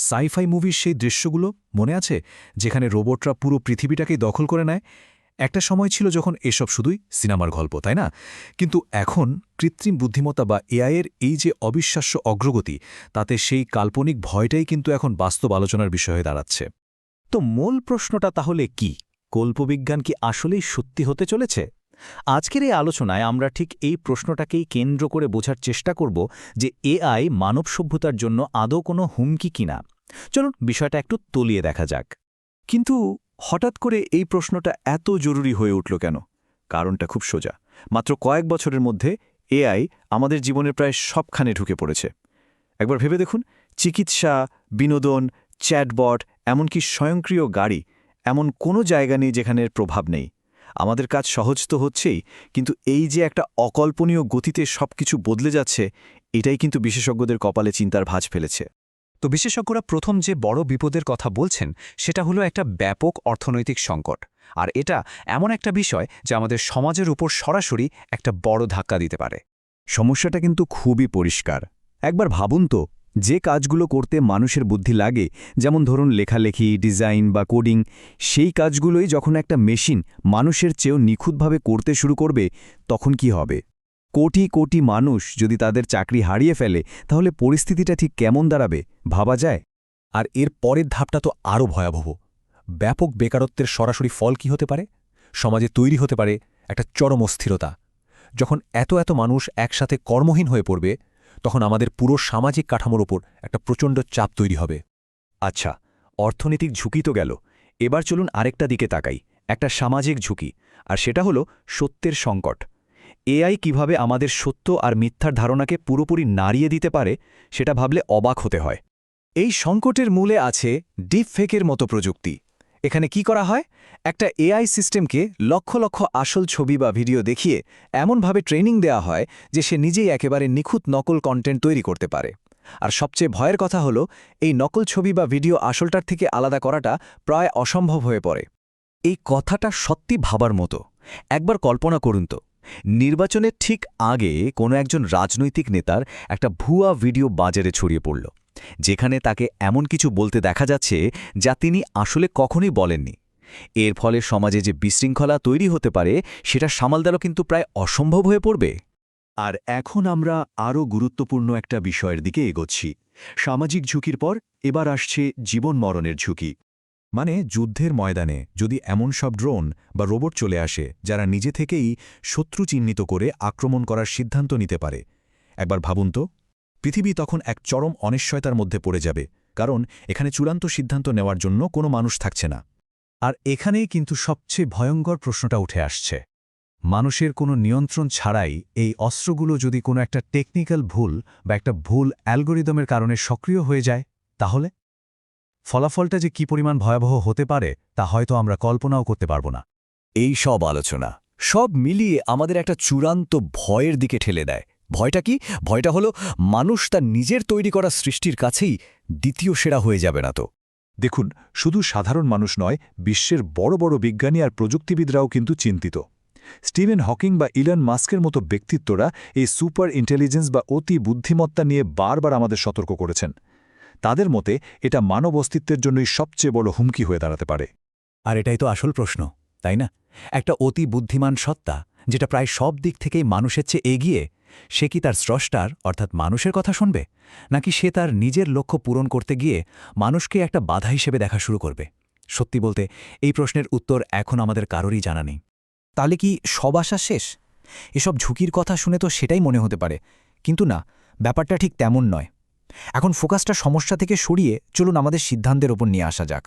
Sci fi মুভির সেই দৃশ্যগুলো মনে আছে, যেখানে রোবটরা পুরো পৃথিবীটাকেই দখল করে নেয়? একটা সময় ছিল যখন এসব শুধুই সিনেমার গল্প, তাই না? কিন্তু এখন কৃত্রিম বুদ্ধিমত্তা বা এআইয়ের এই যে অবিশ্বাস্য অগ্রগতি, তাতে সেই কাল্পনিক ভয়টাই কিন্তু এখন বাস্তব আলোচনার বিষয় হয়ে দাঁড়াচ্ছে। তো মূল প্রশ্নটা তাহলে কি? কল্পবিজ্ঞান কি আসলেই সত্যি হতে চলেছে? আজকের এই আলোচনায় আমরা ঠিক এই প্রশ্নটাকেই কেন্দ্র করে বোঝার চেষ্টা করব যে এআই মানব সভ্যতার জন্য আদৌ কোনো হুমকি কিনা। চলুন বিষয়টা একটু তলিয়ে দেখা যাক। কিন্তু হঠাৎ করে এই প্রশ্নটা এত জরুরি হয়ে উঠল কেন? কারণটা খুব সোজা। মাত্র কয়েক বছরের মধ্যে এআই আমাদের জীবনের প্রায় সবখানে ঢুকে পড়েছে। একবার ভেবে দেখুন, চিকিৎসা, বিনোদন, চ্যাটবট, এমনকি স্বয়ংক্রিয় গাড়ি, এমন কোনো জায়গা নেই যেখানে এর প্রভাব নেই। আমাদের কাজ সহজ তো হচ্ছেই, কিন্তু এই যে একটা অকল্পনীয় গতিতে সবকিছু বদলে যাচ্ছে, এটাই কিন্তু বিশেষজ্ঞদের কপালে চিন্তার ভাঁজ ফেলেছে। তো বিশেষজ্ঞরা প্রথম যে বড় বিপদের কথা বলছেন সেটা হলো একটা ব্যাপক অর্থনৈতিক সংকট। আর এটা এমন একটা বিষয় যা আমাদের সমাজের উপর সরাসরি একটা বড় ধাক্কা দিতে পারে। সমস্যাটা কিন্তু খুবই পরিষ্কার। একবার ভাবুন তো, যে কাজগুলো করতে মানুষের বুদ্ধি লাগে, যেমন ধরুন লেখালেখি, ডিজাইন বা কোডিং, সেই কাজগুলোই যখন একটা মেশিন মানুষের চেয়েও নিখুঁতভাবে করতে শুরু করবে, তখন কি হবে? কোটি কোটি মানুষ যদি তাদের চাকরি হারিয়ে ফেলে, তাহলে পরিস্থিতিটা ঠিক কেমন দাঁড়াবে ভাবা যায়? আর এর পরের ধাপটা তো আরও ভয়াবহ। ব্যাপক বেকারত্বের সরাসরি ফল কি হতে পারে? সমাজে তৈরি হতে পারে একটা চরম অস্থিরতা। যখন এত এত মানুষ একসাথে কর্মহীন হয়ে পড়বে, তখন আমাদের পুরো সামাজিক কাঠামোর ওপর একটা প্রচণ্ড চাপ তৈরি হবে। আচ্ছা, অর্থনৈতিক ঝুঁকি তো গেল, এবার চলুন আরেকটা দিকে তাকাই, একটা সামাজিক ঝুঁকি, আর সেটা হলো সত্যের সংকট। এআই কিভাবে আমাদের সত্য আর মিথ্যার ধারণাকে পুরোপুরি নাড়িয়ে দিতে পারে, সেটা ভাবলে অবাক হতে হয়। এই সংকটের মূলে আছে ডিপফেকের মতো প্রযুক্তি। এখানে কি করা হয়? একটা এআই সিস্টেমকে লক্ষ লক্ষ আসল ছবি বা ভিডিও দেখিয়ে এমনভাবে ট্রেনিং দেওয়া হয় যে সে নিজেই একেবারে নিখুঁত নকল কন্টেন্ট তৈরি করতে পারে। আর সবচেয়ে ভয়ের কথা হলো, এই নকল ছবি বা ভিডিও আসলটার থেকে আলাদা করাটা প্রায় অসম্ভব হয়ে পড়ে। এই কথাটা সত্যি ভাবার মতো। একবার কল্পনা করুন তো, নির্বাচনের ঠিক আগে কোনো একজন রাজনৈতিক নেতার একটা ভুয়া ভিডিও বাজারে ছড়িয়ে পড়ল, যেখানে তাকে এমন কিছু বলতে দেখা যাচ্ছে যা তিনি আসলে কখনোই বলেননি। এর ফলে সমাজে যে বিশৃঙ্খলা তৈরি হতে পারে, সেটা সামাল দেওয়া কিন্তু প্রায় অসম্ভব হয়ে পড়বে। আর এখন আমরা আরও গুরুত্বপূর্ণ একটা বিষয়ের দিকে এগোচ্ছি। সামাজিক ঝুঁকির পর এবার আসছে জীবন মরণের ঝুঁকি। মানে যুদ্ধের ময়দানে যদি এমন সব ড্রোন বা রোবট চলে আসে যারা নিজে থেকেই শত্রু চিহ্নিত করে আক্রমণ করার সিদ্ধান্ত নিতে পারে, একবার ভাবুন তো, পৃথিবী তখন এক চরম অনিশ্চয়তার মধ্যে পড়ে যাবে, কারণ এখানে চূড়ান্ত সিদ্ধান্ত নেওয়ার জন্য কোনো মানুষ থাকছে না। আর এখানেই কিন্তু সবচেয়ে ভয়ঙ্কর প্রশ্নটা উঠে আসছে। মানুষের কোনো নিয়ন্ত্রণ ছাড়াই এই অস্ত্রগুলো যদি কোনো একটা টেকনিক্যাল ভুল বা একটা ভুল অ্যালগোরিদমের কারণে সক্রিয় হয়ে যায়, তাহলে ফলাফলটা যে কি পরিমাণ ভয়াবহ হতে পারে তা হয়তো আমরা কল্পনাও করতে পারব না। এই সব আলোচনা সব মিলিয়ে আমাদের একটা চূড়ান্ত ভয়ের দিকে ঠেলে দেয়। ভয়টা কি? ভয়টা হলো মানুষ তার নিজের তৈরি করা সৃষ্টির কাছেই দ্বিতীয় সেরা হয়ে যাবে না তো? দেখুন, শুধু সাধারণ মানুষ নয়, বিশ্বের বড় বড় বিজ্ঞানী আর প্রযুক্তিবিদরাও কিন্তু চিন্তিত। স্টিভেন হকিং বা ইলন মাস্কের মতো ব্যক্তিত্বরা এই সুপার ইন্টেলিজেন্স বা অতি বুদ্ধিমত্তা নিয়ে বারবার আমাদের সতর্ক করেছেন। তাদের মতে এটা মানব অস্তিত্বের জন্যই সবচেয়ে বড় হুমকি হয়ে দাঁড়াতে পারে। আর এটাই তো আসল প্রশ্ন, তাই না? একটা অতি বুদ্ধিমান সত্তা, যেটা প্রায় সব দিক থেকেই মানুষের চেয়ে এগিয়ে, সে কি তার স্রষ্টার অর্থাৎ মানুষের কথা শুনবে, নাকি সে তার নিজের লক্ষ্য পূরণ করতে গিয়ে মানুষকে একটা বাধা হিসেবে দেখা শুরু করবে? সত্যি বলতে এই প্রশ্নের উত্তর এখন আমাদের কারোরই জানা নেই। তাহলে কি সব আশা শেষ? এসব ঝুঁকির কথা শুনে তো সেটাই মনে হতে পারে, কিন্তু না, ব্যাপারটা ঠিক তেমন নয়। এখন ফোকাসটা সমস্যা থেকে সরিয়ে চলুন আমাদের সিদ্ধান্তের ওপর নিয়ে আসা যাক।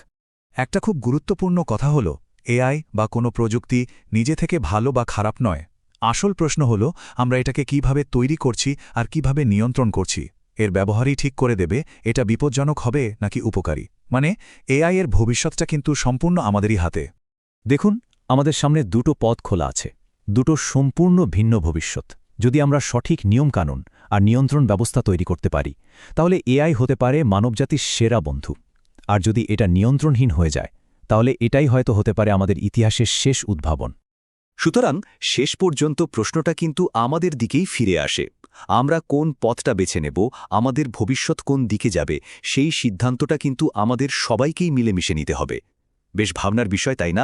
একটা খুব গুরুত্বপূর্ণ কথা হলো, এআই বা কোনো প্রযুক্তি নিজে থেকে ভালো বা খারাপ নয়। আসল প্রশ্ন হলো, আমরা এটাকে কিভাবে তৈরি করছি আর কিভাবে নিয়ন্ত্রণ করছি। এর ব্যবহারই ঠিক করে দেবে এটা বিপজ্জনক হবে নাকি উপকারী। মানে এআই এর ভবিষ্যৎটা কিন্তু সম্পূর্ণ আমাদেরই হাতে। দেখুন, আমাদের সামনে দুটো পথ খোলা আছে, দুটো সম্পূর্ণ ভিন্ন ভবিষ্যৎ। যদি আমরা সঠিক নিয়মকানুন আর নিয়ন্ত্রণ ব্যবস্থা তৈরি করতে পারি, তাহলে এআই হতে পারে মানবজাতির সেরা বন্ধু। আর যদি এটা নিয়ন্ত্রণহীন হয়ে যায়, তাহলে এটাই হয়তো হতে পারে আমাদের ইতিহাসের শেষ উদ্ভাবন। সুতরাং শেষ পর্যন্ত প্রশ্নটা কিন্তু আমাদের দিকেই ফিরে আসে। আমরা কোন পথটা বেছে নেব, আমাদের ভবিষ্যৎ কোন দিকে যাবে, সেই সিদ্ধান্তটা কিন্তু আমাদের সবাইকেই মিলেমিশে নিতে হবে। বেশ ভাবনার বিষয়, তাই না?